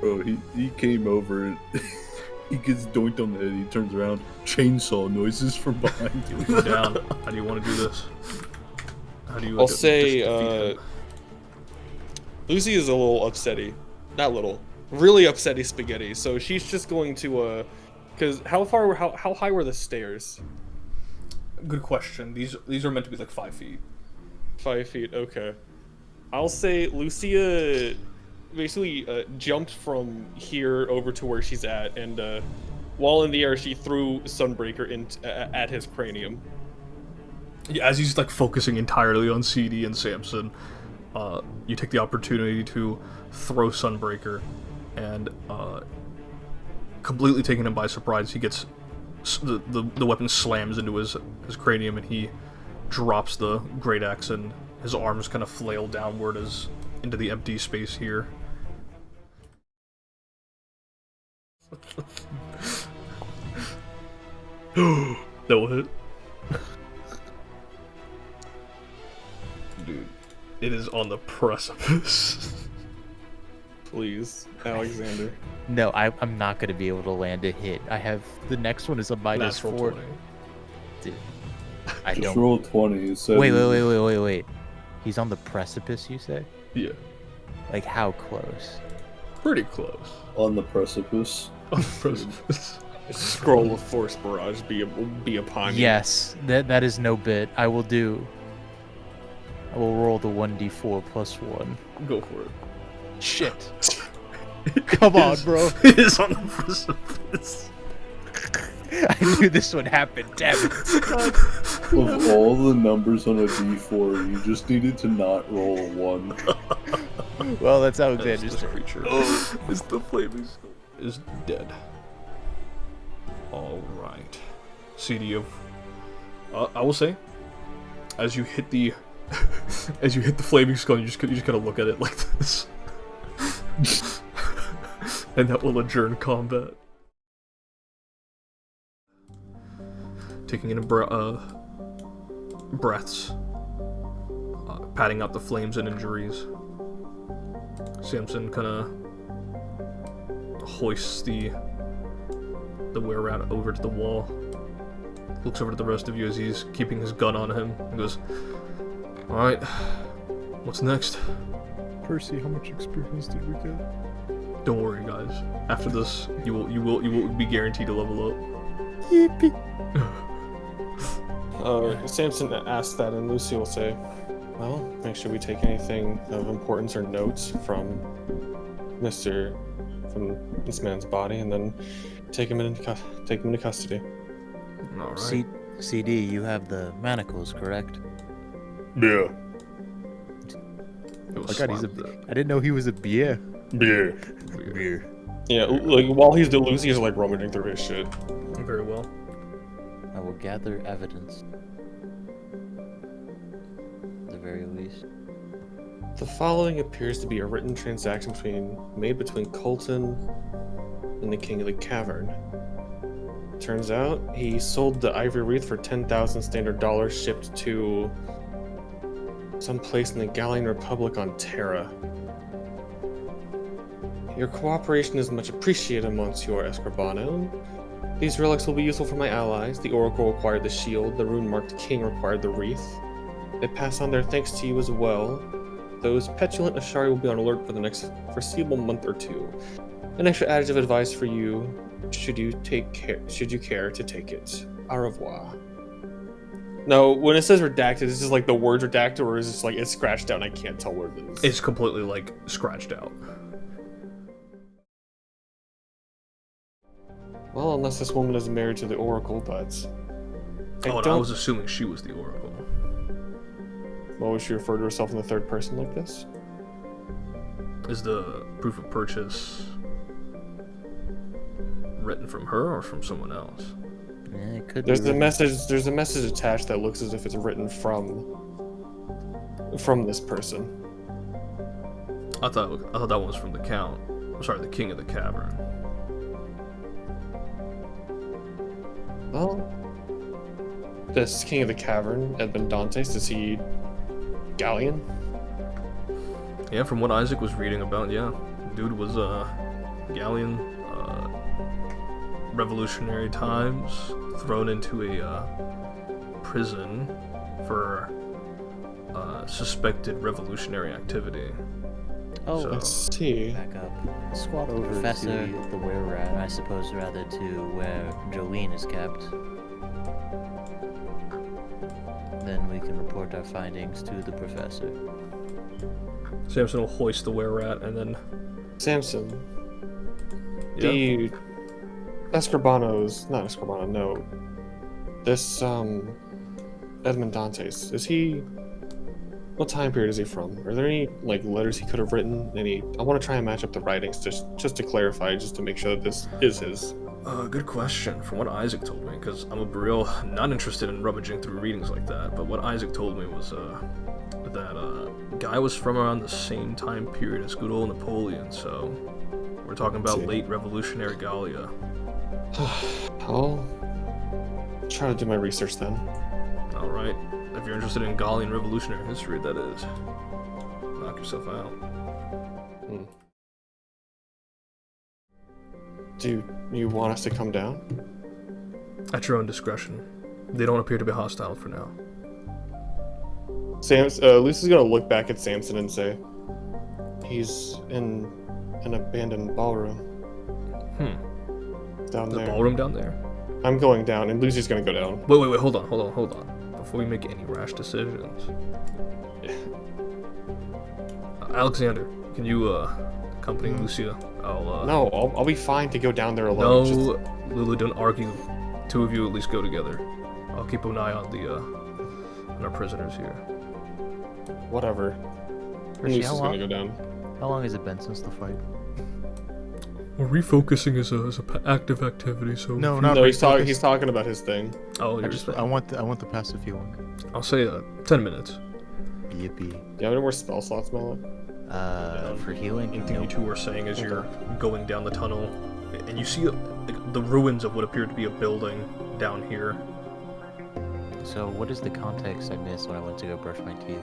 Bro, he came over and he gets doinked on the head, he turns around, chainsaw noises from behind you. Go down. How do you want to do this? How do you I'll just say, defeat him? Lucy is a little upsetty. Not little. Really upsetty spaghetti. So she's just going to, because how high were the stairs? Good question. These are meant to be like 5 feet. 5 feet, okay. I'll say Lucia basically jumped from here over to where she's at, and while in the air, she threw Sunbreaker at his cranium. Yeah, as he's like focusing entirely on CD and Samson, you take the opportunity to throw Sunbreaker, and completely taking him by surprise, he gets the weapon slams into his cranium, and he drops the great axe, and his arms kind of flail downward as into the empty space here. That will hit. Dude, it is on the precipice. Please, Alexander. No, I'm not going to be able to land a hit. I have the next one is a minus Natural 4. 20. Dude, I Just don't. roll 20. It says- Wait. He's on the precipice, you say? Yeah, Like how close? pretty close. On the precipice. On the precipice. Scroll of Force Barrage be upon you. Yes, that is no bit. I will roll the 1d4 plus 1. Go for it. Shit. Come on, bro. It is on the precipice. I knew this would happen, damn it. Of all the numbers on a d4, you just needed to not roll a 1. Well, that's This Alexander's turn. creature is the flaming skull is dead. All right, CD of. I will say, as you hit the flaming skull, you just gotta look at it like this, and that will adjourn combat. Taking in breaths, patting out the flames and injuries. Samson kind of hoists the were-rat over to the wall. Looks over to the rest of you as he's keeping his gun on him. And goes, "All right, what's next?" Percy, how much experience did we get? Don't worry, guys. After this, you will be guaranteed to level up. Yippee. Samson asks that, and Lucy will say, "Well, make sure we take anything of importance or notes from this man's body, and then take him into custody." All right. CD, you have the manacles, correct? Yeah. It was Oh god, slapped there. I didn't know he was a beer. Yeah. Beer. Yeah, like while he's doing, Lucy's like rummaging through his shit. Very well. I will gather evidence. At the very least. The following appears to be a written transaction made between Coltan and the King of the Cavern. Turns out he sold the ivory wreath for 10,000 standard dollars, shipped to some place in the Gallian Republic on Terra. Your cooperation is much appreciated, Monsieur Escribano. These relics will be useful for my allies. The Oracle acquired the shield, the rune-marked king required the wreath. They pass on their thanks to you as well. Those petulant Ashari will be on alert for the next foreseeable month or two. An extra adage of advice for you, should you care to take it. Au revoir. No, when it says redacted, is this like the words redacted, or is this like it's scratched out and I can't tell what it is? It's completely like scratched out. Well, unless this woman is married to the Oracle, but I was assuming she was the Oracle. Well, would she refer to herself in the third person like this? Is the proof of purchase written from her or from someone else? Yeah, it could There's be a written- message. There's a message attached that looks as if it's written from this person. I thought that one was from the Count. I'm sorry, the King of the Cavern. Well, this King of the Cavern, Edmund Dantes, is he Galleon? Yeah, from what Isaac was reading about, yeah, dude was Galleon, revolutionary times, thrown into a prison for suspected revolutionary activity. Oh, So- Let's see. Back up. squat over Professor, to the were-rat. I suppose rather to where Jolene is kept. Then we can report our findings to the professor. Samson will hoist the were-rat and then... Samson. Yeah. The Escribano's not Escribano, no. This Edmund Dantes, is he what time period is he from? Are there any like letters he could have written? I want to try and match up the writings just to clarify, just to make sure that this is his. Good question. From what Isaac told me, because I'm a real not interested in rummaging through readings like that, but what Isaac told me was that guy was from around the same time period as good old Napoleon, so we're talking about See. late revolutionary Gallia. I'll try to do my research then. Alright, if you're interested in Gallian revolutionary history, that is. Knock yourself out. Do you want us to come down? At your own discretion. They don't appear to be hostile for now. Lucy's gonna look back at Samson and say, he's in an abandoned ballroom. Down The there. ballroom down there? I'm going down, and Lucy's gonna go down. Wait, hold on. Before we make any rash decisions. Alexander, can you accompany Lucia? No, I'll be fine to go down there alone. No, Lulu, don't argue. Two of you at least go together. I'll keep an eye on on our prisoners here. Whatever. Hershey, Lucy's gonna go down. How long has it been since the fight? Well, refocusing is a active activity, so No, if not No, he's refocus. talking about his thing. Oh, I you're just just. I want the passive healing. I'll say 10 minutes. Yippee. Do you have any more spell slots, Melo? For healing. Anything you Nope. two were saying as you're going down the tunnel, and you see like, the ruins of what appeared to be a building down here. So what is the context I missed when I went to go brush my teeth?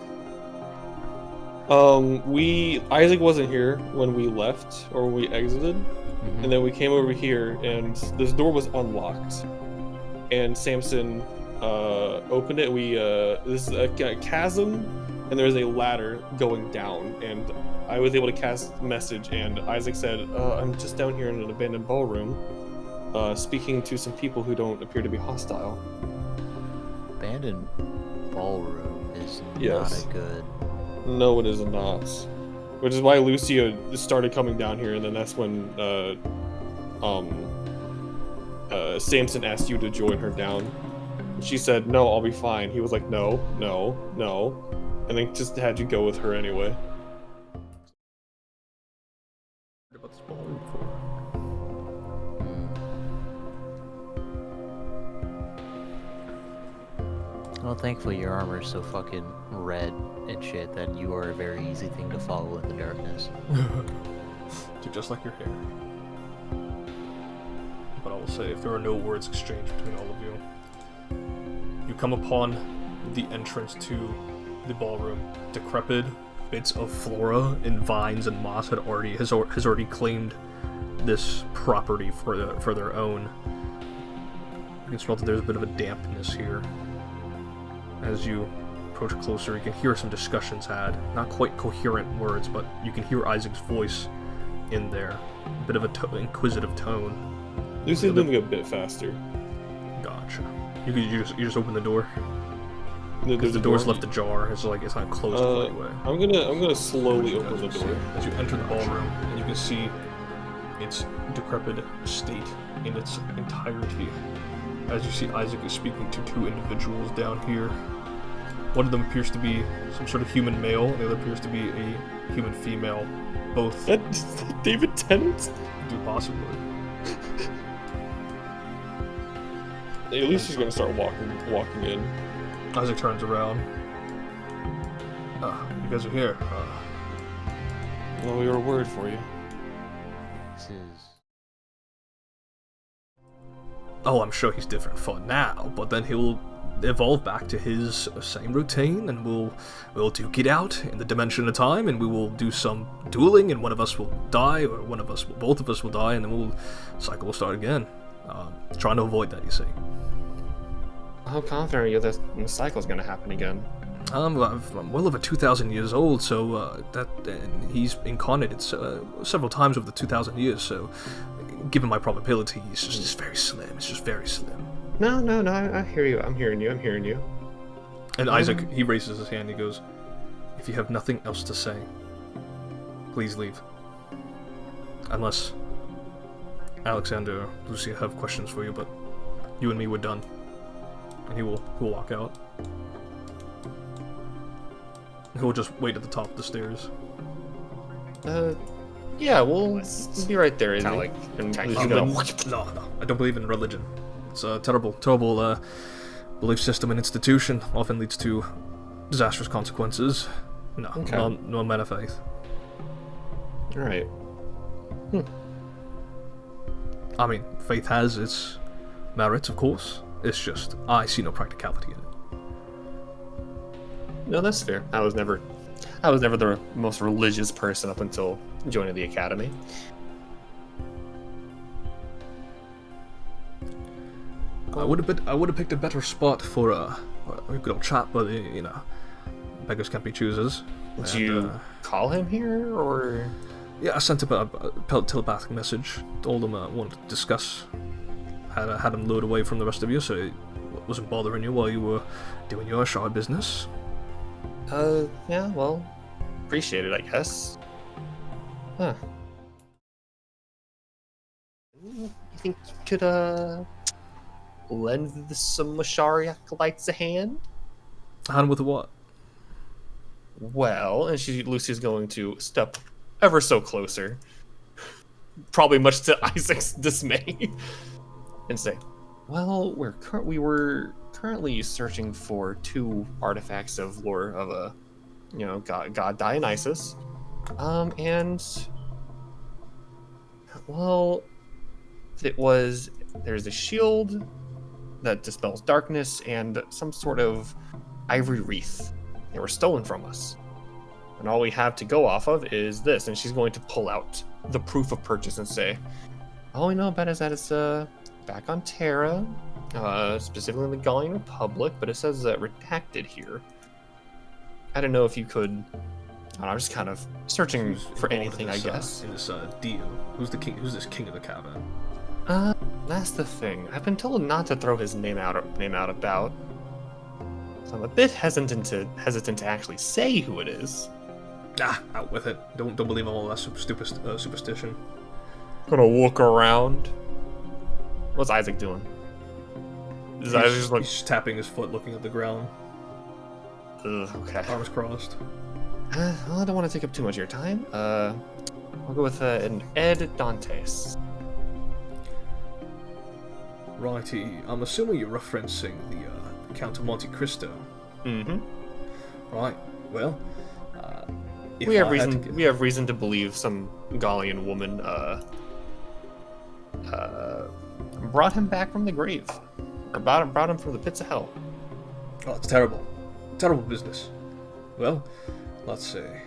Isaac wasn't here when we left or when we exited, and then we came over here, and this door was unlocked, and Samson opened it. This is a chasm, and there's a ladder going down, and I was able to cast message, and Isaac said, I'm just down here in an abandoned ballroom, speaking to some people who don't appear to be hostile. Abandoned ballroom is Yes. not a good. No, it is not. Which is why Lucia started coming down here, and then that's when Samson asked you to join her down. She said, "No, I'll be fine." He was like, "No, no, no," and then just had you go with her anyway. What about this ballroom for? Well, thankfully your armor is so fucking red and shit that you are a very easy thing to follow in the darkness. Dude, just like your hair. But I will say, if there are no words exchanged between all of you, you come upon the entrance to the ballroom, decrepit, bits of flora and vines and moss has already claimed this property for their own. You can smell that there's a bit of a dampness here. As you approach closer, you can hear some discussions had. Not quite coherent words, but you can hear Isaac's voice in there. A bit of a inquisitive tone. Lucy's moving a bit faster. Gotcha. You just open the door. There's The door's left ajar. It's like it's not closed anyway. I'm gonna slowly open the door. As you enter the ballroom, and you can see its decrepit state in its entirety. As you see, Isaac is speaking to two individuals down here. One of them appears to be some sort of human male, and the other appears to be a human female. Both. That's David Tennant? Do possibly. At least he's gonna start walking in. Isaac turns around. You guys are here. Well, we got a word for you. This is. Oh, I'm sure he's different for now, but then he'll evolve back to his same routine, and we'll duke it out in the dimension of time, and we will do some dueling, and one of us will die, or both of us will die, and then cycle will start again. Trying to avoid that, you see. How confident are you that the cycle's gonna happen again? I'm well over 2,000 years old, so he's incarnated several times over the 2,000 years, so given my probability, he's just very slim. It's just very slim. No, I hear you. I'm hearing you. And Isaac, he raises his hand, he goes, if you have nothing else to say, please leave. Unless Alexander or Lucia have questions for you, but you and me, we're done. And he'll walk out. He'll just wait at the top of the stairs. Yeah, we'll be right there, isn't Kinda he? And like Lucy's gonna... No, I don't believe in religion. It's a terrible belief system and institution. Often leads to disastrous consequences. No, Okay. no man of faith. Alright. I mean, faith has its merits, of course. It's just, I see no practicality in it. No, that's fair. I was never the most religious person up until joining the academy. I would have picked a better spot for a good old chat, but you know, beggars can't be choosers. Did And, you call him here, or...? Yeah, I sent him a telepathic message. Told him I wanted to discuss. Had him lured away from the rest of you, so it wasn't bothering you while you were doing your shy business. Yeah, well, appreciate it, I guess. Huh. You think you could, lend some Mashari acolytes a hand? Hand with what? Well, and Lucy's going to step ever so closer, probably much to Isaac's dismay, and say, well, we were currently searching for two artifacts of lore of a, god Dionysus, and well, there's a shield that dispels darkness and some sort of ivory wreath. They were stolen from us, and all we have to go off of is this. And she's going to pull out the proof of purchase and say, all we know about it is that it's back on Terra, specifically in the Gallian Republic, but it says redacted here. I don't know if you could. I'm just kind of searching for anything, I guess. In this deal, who's the king? Who's this king of the cavern? That's the thing. I've been told not to throw his name out about. So I'm a bit hesitant to actually say who it is. Out with it. Don't believe in all that superstition. Gonna look around. What's Isaac doing? Is Isaac just like... He's tapping his foot, looking at the ground. Okay. Arms crossed. Well, I don't want to take up too much of your time. I'll go with an Ed Dantes. Righty. I'm assuming you're referencing the Count of Monte Cristo. Mm-hmm. Right. Well, if We have I had to reason. We have reason to believe some Gallian woman brought him back from the grave, or brought him from the pits of hell. Oh, it's terrible. Terrible business. Well, let's say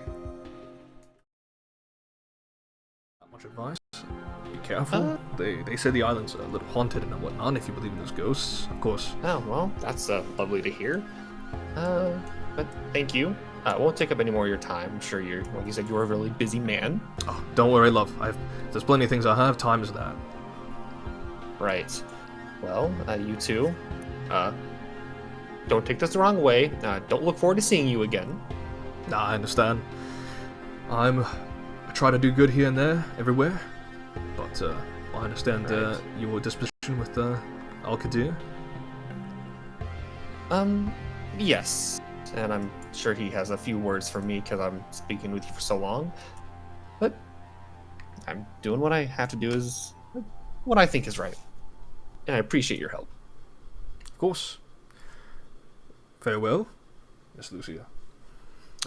much advice. Be careful. They say the island's a little haunted and whatnot, if you believe in those ghosts, of course. Oh, well, that's lovely to hear. But thank you. I won't take up any more of your time. I'm sure you're, like you said, you're a really busy man. Oh, don't worry, love. There's plenty of things I have. Time is that. Right. Well, you two, don't take this the wrong way. Don't look forward to seeing you again. Nah, I understand. I try to do good here and there, everywhere. But, I understand your disposition with Al-Qadir. Yes. And I'm sure he has a few words for me because I'm speaking with you for so long. But I'm doing what I have to do is what I think is right. And I appreciate your help. Of course. Farewell, Miss Lucia.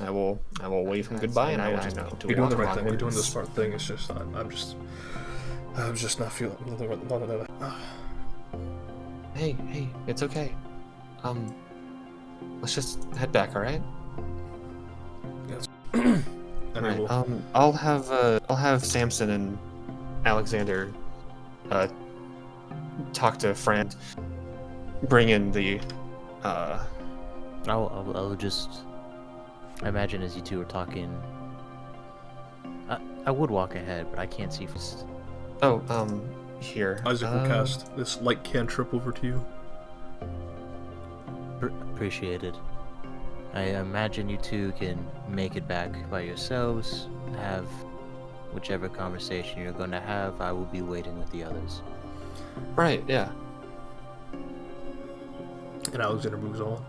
I will wave him goodbye, and I will just know. You're doing the right thing. You're doing the smart thing. It's just I'm just not feeling. Hey, it's okay. Let's just head back, all right? Yes. All right. I'll have Samson and Alexander talk to Fran. Bring in the. I'll just. I imagine as you two are talking. I would walk ahead, but I can't see. Here. Isaac will cast this light cantrip over to you. Appreciated. I imagine you two can make it back by yourselves, have whichever conversation you're going to have. I will be waiting with the others. Right, yeah. And Alexander moves on.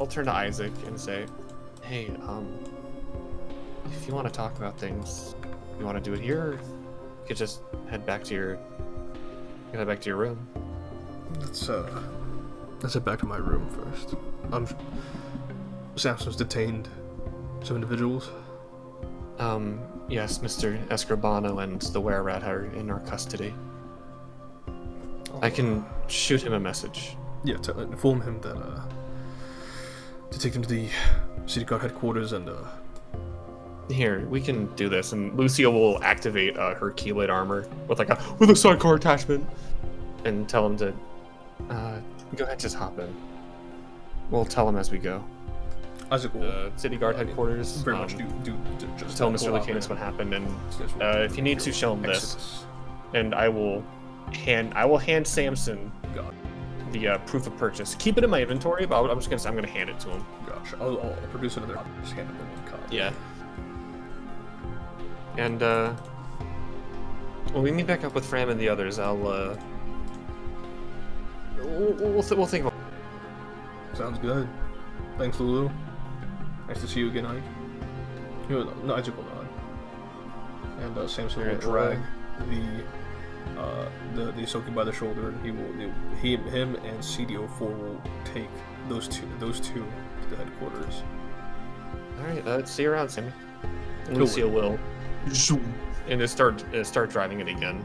I'll turn to Isaac and say, hey, if you want to talk about things, you want to do it here, or you could just head back to your room. Let's head back to my room first. Samson's detained some individuals. Yes, Mr. Escribano and the were-rat are in our custody. I can shoot him a message. Yeah, to inform him that, to take him to the city guard headquarters and, Here, we can do this, and Lucia will activate her chelate armor with a sidecar attachment, and tell him to go ahead, just hop in. We'll tell him as we go. Isaac will city guard headquarters. very much do just tell Mr. Lucanus what happened, and if you need to, show him this. And I will hand Samson the proof of purchase. Keep it in my inventory, but I'm gonna hand it to him. Gosh, I'll produce another. Just hand it to him. Yeah. And when we meet back up with Fram and the others, we'll think about. Sounds good. Thanks, Lulu. Nice to see you again, Ike. No, Isaac will nod. And Samson will drag the Isoki by the shoulder, and him and CDO4 will take those two to the headquarters. All right, see you around, Sammy. And Lucia will zoom and start driving it again.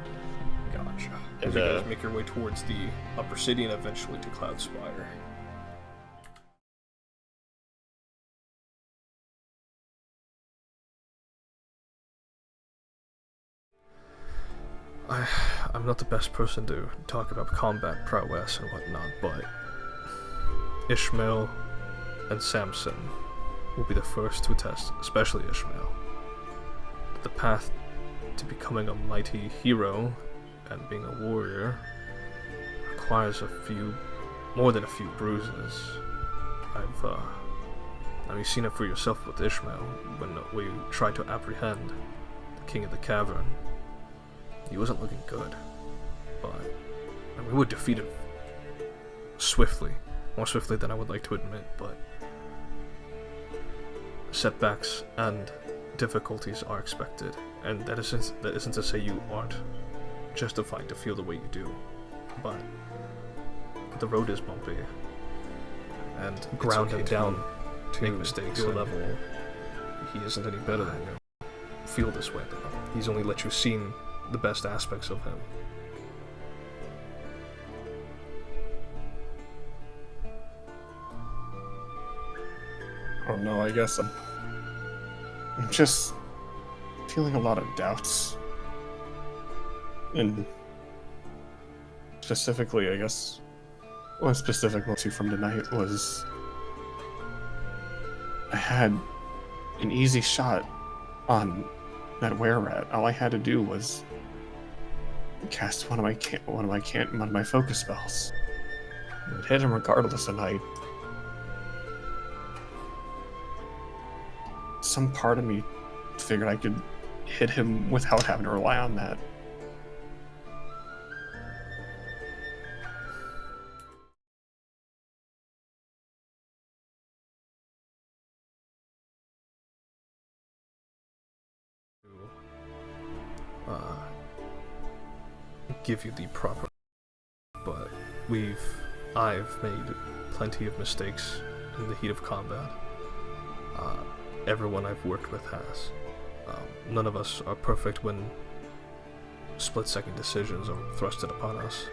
Gotcha. As you guys make your way towards the upper city and eventually to Cloudspire. I'm not the best person to talk about combat prowess and whatnot, but Ishmael and Samson will be the first to attest, especially Ishmael, that the path to becoming a mighty hero and being a warrior requires more than a few bruises. You've seen it for yourself with Ishmael when we tried to apprehend the King of the Cavern. He wasn't looking good, but we would defeat him swiftly, more swiftly than I would like to admit, but setbacks and difficulties are expected, and that isn't to say you aren't justified to feel the way you do, but the road is bumpy, and ground him down to make mistakes. Your level, he isn't any better than you. Feel this way. He's only let you see the best aspects of him. Oh no, I guess I'm just feeling a lot of doubts. And specifically, I guess, one specific motive from tonight was I had an easy shot on that were-rat. All I had to do was cast one of my focus spells. It hit him regardless, and some part of me figured I could hit him without having to rely on that. Give you the proper, but I've made plenty of mistakes in the heat of combat. Everyone I've worked with has. None of us are perfect when split-second decisions are thrusted upon us.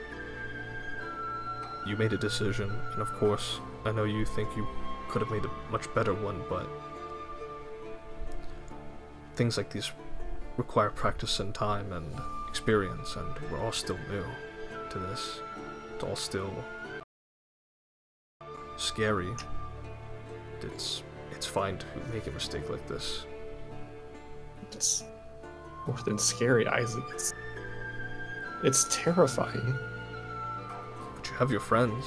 You made a decision, and of course, I know you think you could have made a much better one, but things like these require practice and time and experience, and we're all still new to this. It's all still scary. It's fine to make a mistake like this. It's more than scary, Isaac. It's terrifying. But you have your friends.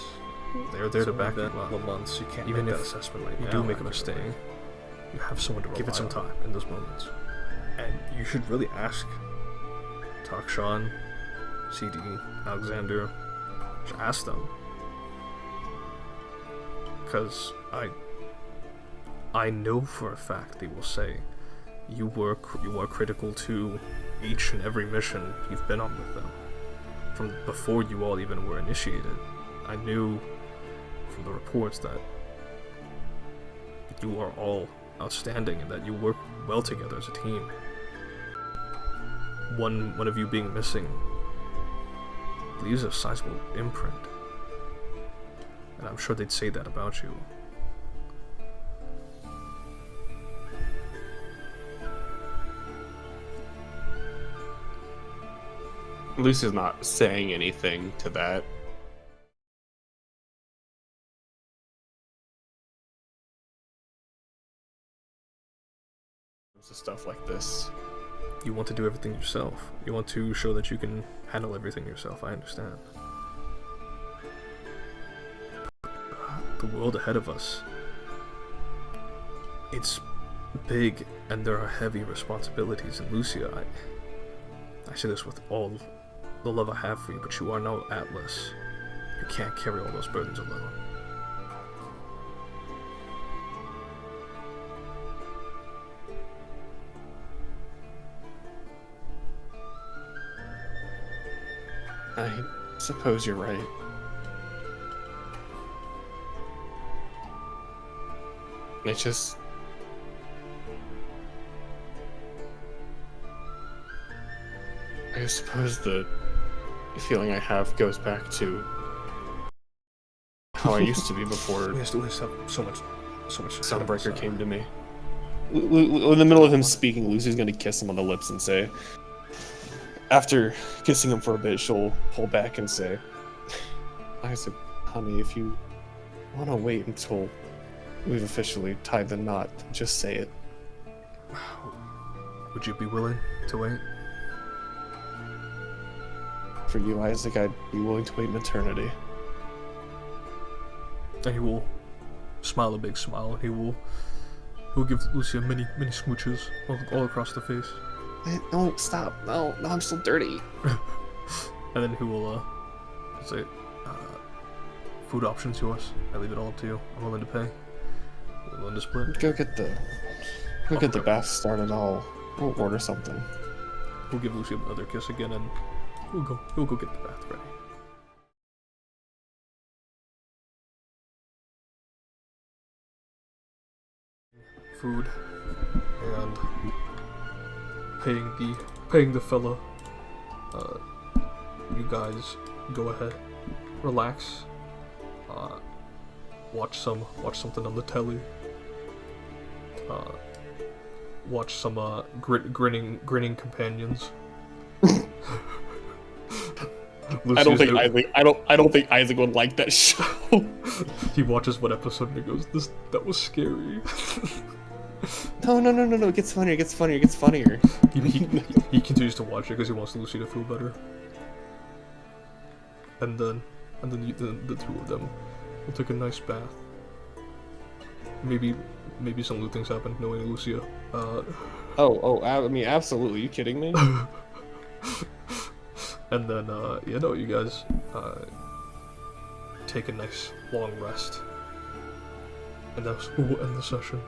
They're there to back you up. Months, you can't Even make that if assessment right you now. do make a mistake, you have someone to Give it some rely on time. in those moments. And you should really ask Takshan, CD, Alexander, just ask them. Because I know for a fact they will say you are critical to each and every mission you've been on with them. From before you all even were initiated, I knew from the reports that you are all outstanding and that you work well together as a team. One of you being missing leaves a sizable imprint, and I'm sure they'd say that about you. Lucy's not saying anything to that. Stuff like this. You want to do everything yourself. You want to show that you can handle everything yourself. I understand. The world ahead of us, it's big, and there are heavy responsibilities. And Lucia, I say this with all the love I have for you, but you are no Atlas. You can't carry all those burdens alone. I suppose you're right. It's just... I suppose the feeling I have goes back to how I used to be before We still have so much. Sunbreaker came to me. In the middle of him speaking, Lucy's gonna kiss him on the lips and say... After kissing him for a bit, she'll pull back and say, Isaac, honey, if you want to wait until we've officially tied the knot, just say it. Would you be willing to wait? For you, Isaac, I'd be willing to wait an eternity. And he will smile a big smile, and he'll give Lucia many smooches all across the face. No, stop. No, I'm still dirty. And then he will say, food options yours. I leave it all up to you. I'm willing to pay. I'm willing to split. Go get the bath started. We'll order something. We'll give Lucy another kiss again, and he'll go get the bath ready. Food and paying the fella. You guys go ahead, relax, watch something on the telly, watch some grinning companions. I don't think Lucius, I don't think Isaac would like that show. he watches one episode and he goes, that was scary." No, it gets funnier, it gets funnier, it gets funnier. He continues to watch it because he wants Lucy to feel better. And then the two of them will take a nice bath. Maybe some new things happen knowing Lucia. I mean, absolutely. You kidding me? And then you guys take a nice long rest. And we'll end the session.